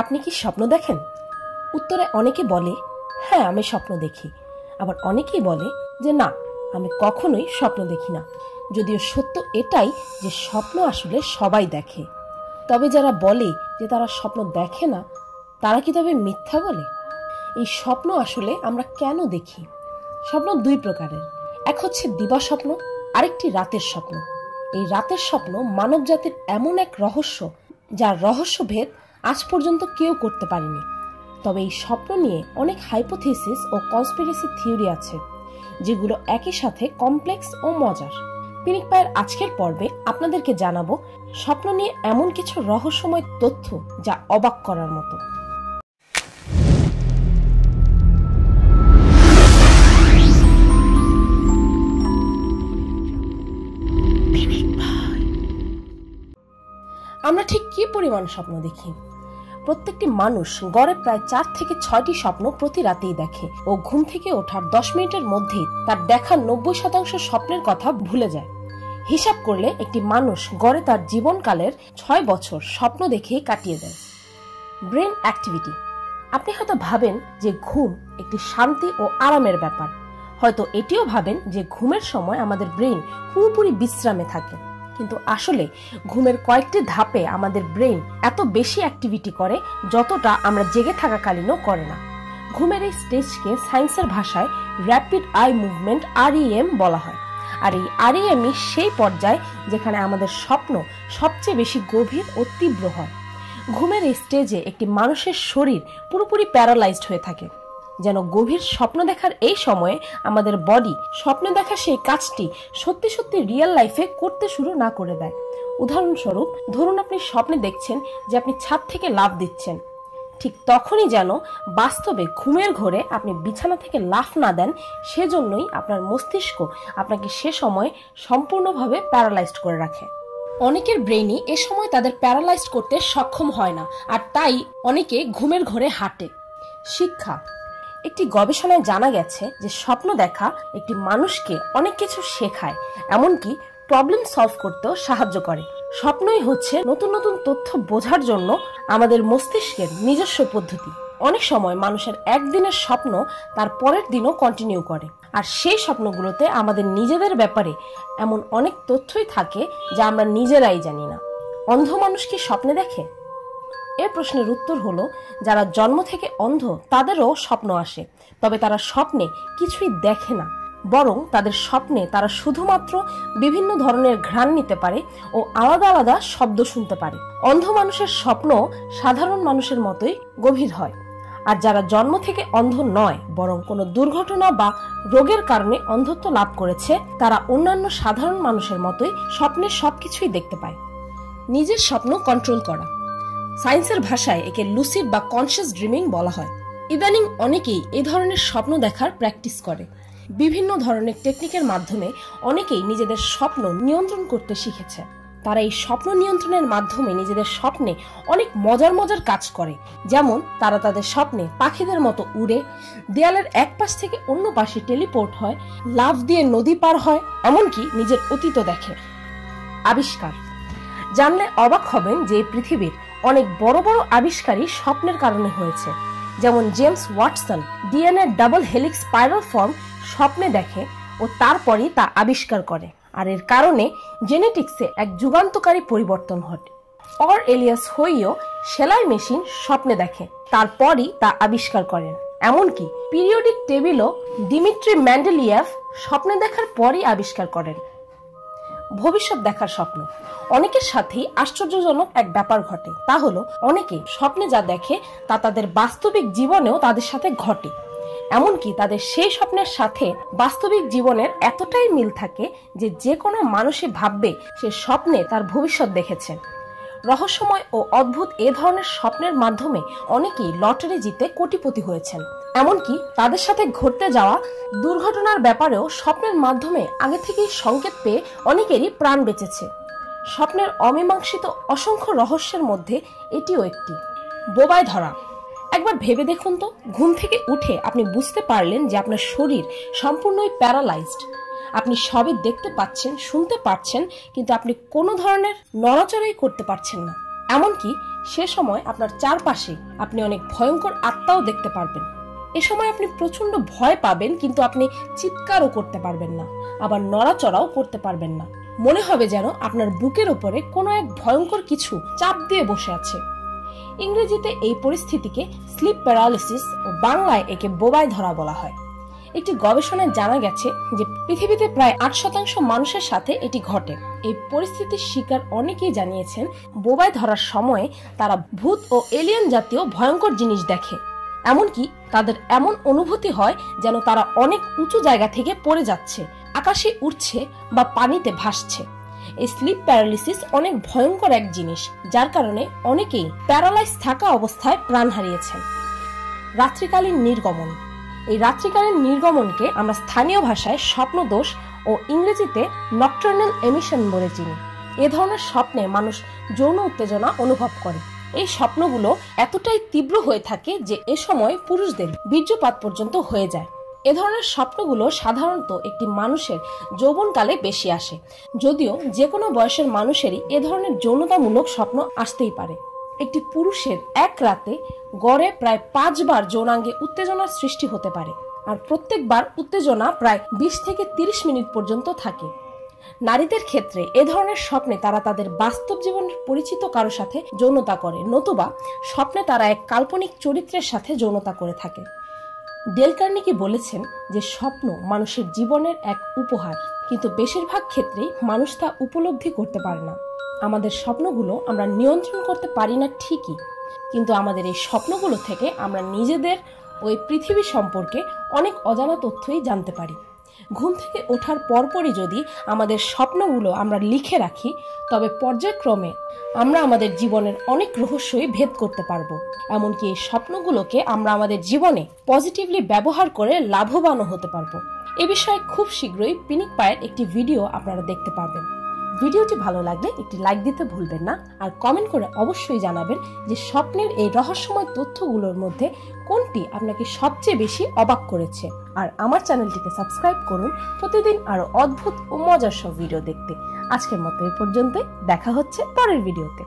আপনি কি স্বপ্ন দেখেন? উত্তরে অনেকে বলে হ্যাঁ আমি স্বপ্ন দেখি, আবার অনেকেই বলে যে না আমি কখনোই স্বপ্ন দেখি না। যদিও সত্য এটাই যে স্বপ্ন আসলে সবাই দেখে। তবে যারা বলে যে তারা স্বপ্ন দেখে না, তারা কি তবে মিথ্যা বলে? এই স্বপ্ন আসলে আমরা কেন দেখি? স্বপ্ন দুই প্রকারের, এক হচ্ছে দিবা স্বপ্ন, আরেকটি রাতের স্বপ্ন। এই রাতের স্বপ্ন মানব জাতির এমন এক রহস্য, যার রহস্যভেদ আজ পর্যন্ত কেউ করতে পারেনি। তবে এই স্বপ্ন নিয়ে অনেক হাইপোথিসিস ও কনস্পিরেসি থিওরি আছে, যেগুলো একই সাথে কমপ্লেক্স ও মজার। পিনিক পায়ের আজকের পর্বে আপনাদেরকে জানাবো স্বপ্ন নিয়ে এমন কিছু রহস্যময় তথ্য যা অবাক করার মতো। আমরা ঠিক কি পরিমাণ স্বপ্ন দেখি? প্রত্যেকটি মানুষ গড়ে প্রায় 4 থেকে 6টি স্বপ্ন প্রতি রাতেই দেখে ও ঘুম থেকে ওঠার 10 মিনিটের মধ্যেই তার দেখা 90% স্বপ্নের কথা ভুলে যায়। হিসাব করলে একটি মানুষ গড়ে তার জীবনকালের 6 বছর স্বপ্ন দেখেই কাটিয়ে দেয়। Brain activity. আপনি হয়তো ভাবেন যে ঘুম একটি শান্তি ও আরামের ব্যাপার, হয়তো এটিও ভাবেন যে ঘুমের সময় আমাদের ব্রেন পুরোপুরি বিশ্রামে থাকে। কিন্তু আসলে ঘুমের কয়েকটি ধাপে আমাদের ব্রেন এত বেশি অ্যাক্টিভিটি করে যতটা আমরা জেগে থাকাকালীনও করে না। ঘুমের এই স্টেজকে সায়েন্সের ভাষায় র্যাপিড আই মুভমেন্ট REM বলা হয়। আর এই REM সেই পর্যায়ে যেখানে আমাদের স্বপ্ন সবচেয়ে বেশি গভীর ও তীব্র হয়। ঘুমের এই স্টেজে একটি মানুষের শরীর পুরোপুরি প্যারালাইজড হয়ে থাকে, যেন গভীর স্বপ্ন দেখার এই সময়ে আমাদের বডি স্বপ্নে দেখা সেই কাজটি সত্যি সত্যি রিয়েল লাইফে করতে শুরু না করে দেয়। উদাহরণস্বরূপ ধরুন আপনি স্বপ্নে দেখছেন যে আপনি ছাদ থেকে লাফ দিচ্ছেন, ঠিক তখনই যেন বাস্তবে ঘুমের ঘোরে আপনি বিছানা থেকে লাফ না দেন, সেজন্যই আপনার মস্তিষ্ক আপনাকে সে সময় সম্পূর্ণভাবে প্যারালাইজড করে রাখে। অনেকের ব্রেইনই এ সময় তাদের প্যারালাইজড করতে সক্ষম হয় না, আর তাই অনেকে ঘুমের ঘোরে হাঁটে। শিক্ষা। একটি গবেষণায় জানা গেছে যে স্বপ্ন দেখা একটি মানুষকে অনেক কিছু শেখায়, এমনকি প্রবলেম সলভ করতেও সাহায্য করে। স্বপ্নই হচ্ছে নতুন নতুন তথ্য বোঝার জন্য আমাদের মস্তিষ্কের নিজস্ব পদ্ধতি। অনেক সময় মানুষের একদিনের স্বপ্ন তার পরের দিনও কন্টিনিউ করে, আর সেই স্বপ্নগুলোতে আমাদের নিজেদের ব্যাপারে এমন অনেক তথ্যই থাকে যা আমরা নিজেরাই জানি না। অন্ধ মানুষ কি স্বপ্নে দেখে? এর প্রশ্নের উত্তর হলো, যারা জন্ম থেকে অন্ধ তাদেরও স্বপ্ন আসে, তবে তারা স্বপ্নে কিছুই দেখে না, বরং তাদের স্বপ্নে তারা শুধুমাত্র বিভিন্ন ধরনের ঘ্রাণ নিতে পারে ও আলাদা আলাদা শব্দ শুনতে পারে। অন্ধ মানুষের স্বপ্ন সাধারণ মানুষের মতোই গভীর হয়। আর যারা জন্ম থেকে অন্ধ নয়, বরং কোনো দুর্ঘটনা বা রোগের কারণে অন্ধত্ব লাভ করেছে, তারা অন্যান্য সাধারণ মানুষের মতোই স্বপ্নে সবকিছুই দেখতে পায়। নিজের স্বপ্ন কন্ট্রোল করা। সায়েন্সের ভাষায় একে লুসিড বা কনশিয়াস ড্রিমিং বলা হয়। ইদানিং অনেকেই এই ধরনের স্বপ্ন দেখার প্র্যাকটিস করে। বিভিন্ন ধরনের টেকনিকের মাধ্যমে অনেকেই নিজেদের স্বপ্ন নিয়ন্ত্রণ করতে শিখেছে। তারা এই স্বপ্ন নিয়ন্ত্রণের মাধ্যমে নিজেদের স্বপ্নে অনেক মজার মজার কাজ করে। যেমন তারা তাদের স্বপ্নে পাখিদের মতো উড়ে, দেয়ালের এক পাশ থেকে অন্য পাশে টেলিপোর্ট হয়, লাফ দিয়ে নদী পার হয়, এমনকি নিজের অতীত দেখে। আবিষ্কার। জানলে অবাক হবেন যে পৃথিবীর অনেক বড় বড় আবিষ্কারই স্বপ্নের কারণে হয়েছে। যেমন James Watson DNA double helix spiral form স্বপ্নে দেখে ও তারপরই তা আবিষ্কার করে, আর এর কারণে জেনেটিক্সে এক যুগান্তকারী পরিবর্তন ঘটে। এলিয়াস হোইও সেলাই মেশিন স্বপ্নে দেখে, তারপরই তা আবিষ্কার করেন। এমনকি পিরিয়ডিক টেবিলও দিমিত্রি মেন্ডেলিয়েভ স্বপ্নে দেখার পরই আবিষ্কার করেন। ভবিষ্যৎ দেখার স্বপ্ন। অনেকের সাথেই আশ্চর্যজনক এক ব্যাপার ঘটে, তা হলো অনেকে স্বপ্নে যা দেখে তা তাদের বাস্তবিক জীবনেও তাদের সাথে ঘটে। এমনকি তাদের সেই স্বপ্নের সাথে বাস্তবিক জীবনের এতটাই মিল থাকে যে যে কোনো মানুষই ভাববে সে স্বপ্নে তার ভবিষ্যৎ দেখেছে। রহস্যময় ও অদ্ভুত এ ধরনের স্বপ্নের মাধ্যমে অনেকেই লটারি জিতে কোটিপতি হয়েছেন। এমনকি তাদের সাথে ঘটতে যাওয়া দুর্ঘটনার ব্যাপারেও স্বপ্নের মাধ্যমে আগে থেকেই সংকেত পেয়ে অনেকেরই প্রাণ বেঁচেছে। স্বপ্নের অমীমাংসিত অসংখ্য রহস্যের মধ্যে এটিও একটি। বোবায় ধরা। একবার ভেবে দেখুন তো, ঘুম থেকে উঠে আপনি বুঝতে পারলেন যে আপনার শরীর সম্পূর্ণই প্যারালাইজড। আপনি সবই দেখতে পাচ্ছেন, শুনতে পাচ্ছেন, কিন্তু আপনি কোনো ধরনের নড়াচড়াই করতে পারছেন না। এমনকি সে সময় আপনার চারপাশে আপনি অনেক ভয়ঙ্কর আত্মাও দেখতে পারবেন। এ সময় আপনি প্রচন্ড ভয় পাবেন, কিন্তু আপনি চিৎকারও করতে পারবেন না, আবার নড়াচড়াও করতে পারবেন না। মনে হবে যেন আপনার বুকের উপরে কোনো এক ভয়ঙ্কর কিছু চাপ দিয়ে বসে আছে। ইংরেজিতে এই পরিস্থিতিকে স্লিপ প্যারালিসিস ও বাংলায় একে বোবায় ধরা বলা হয়। একটি গবেষণায় জানা গেছে যে পৃথিবীতে প্রায় 8% মানুষের সাথে এটি ঘটে। এই পরিস্থিতির শিকার অনেকেই জানিয়েছেন বোবায় ধরার সময়ে তারা ভূত ও এলিয়েন জাতীয় ভয়ঙ্কর জিনিস দেখে। এমনকি তাদের এমন অনুভূতি হয় যেন তারা অনেক উঁচু জায়গা থেকে পড়ে যাচ্ছে, আকাশে উড়ছে বা পানিতে ভাসছে। এই স্লিপ প্যারালিসিস অনেক ভয়ঙ্কর এক জিনিস, যার কারণে অনেকেই প্যারালাইজ থাকা অবস্থায় প্রাণ হারিয়েছেন। রাত্রিকালীন নির্গমন। এই রাত্রিকালীন নির্গমনকে আমরা স্থানীয় ভাষায় স্বপ্নদোষ ও ইংরেজিতে নকটার্নাল এমিশন বলে চিনি। এ ধরনের স্বপ্নে মানুষ যৌন উত্তেজনা অনুভব করে। এই স্বপ্নগুলো এতটাই তীব্র হয়ে থাকে যে এ সময় পুরুষদের বীর্যপাত পর্যন্ত হয়ে যায়। এ ধরনের স্বপ্নগুলো সাধারণত একটি মানুষের যৌবনকালে বেশি আসে, যদিও যে কোনো বয়সের মানুষেরই এ ধরনের যৌনতামূলক স্বপ্ন আসতেই পারে। একটি পুরুষের এক রাতে গড়ে প্রায় 5 বার যৌনাঙ্গে উত্তেজনার সৃষ্টি হতে পারে, আর প্রত্যেকবার উত্তেজনা প্রায় 20 থেকে 30 মিনিট পর্যন্ত থাকে। নারীদের ক্ষেত্রে এ ধরনের স্বপ্নে তারা তাদের বাস্তব জীবনের পরিচিত কারো সাথে যৌনতা করে, নতুবা স্বপ্নে তারা এক কাল্পনিক চরিত্রের সাথে যৌনতা করে থাকে। ডেল কার্নেগি বলেছেন যে স্বপ্ন মানুষের জীবনের এক উপহার, কিন্তু বেশিরভাগ ক্ষেত্রেই মানুষ তা উপলব্ধি করতে পারে না। আমাদের স্বপ্নগুলো আমরা নিয়ন্ত্রণ করতে পারি না ঠিকই, কিন্তু আমাদের এই স্বপ্নগুলো থেকে আমরা নিজেদের ওই পৃথিবী সম্পর্কে অনেক অজানা তথ্যই জানতে পারি। ঘুম থেকে ওঠার পরপরই যদি আমাদের স্বপ্নগুলো আমরা লিখে রাখি, তবে পর্যায়ক্রমে আমরা আমাদের জীবনের অনেক রহস্যই ভেদ করতে পারবো। এমনকি এই স্বপ্নগুলোকে আমরা আমাদের জীবনে পজিটিভলি ব্যবহার করে লাভবানও হতে পারবো। এ বিষয়ে খুব শীঘ্রই পিনিক পায়ের একটি ভিডিও আপনারা দেখতে পাবেন। ভিডিওটি ভালো লাগলে একটি লাইক দিতে ভুলবেন না, আর কমেন্ট করে অবশ্যই জানাবেন যে স্বপ্নের এই রহস্যময় তথ্যগুলোর মধ্যে কোনটি আপনাকে সবচেয়ে বেশি অবাক করেছে। আর আমার চ্যানেলটিকে সাবস্ক্রাইব করুন প্রতিদিন আরো অদ্ভুত ও মজার সব ভিডিও দেখতে। আজকের মতো এই পর্যন্তই, দেখা হচ্ছে পরের ভিডিওতে।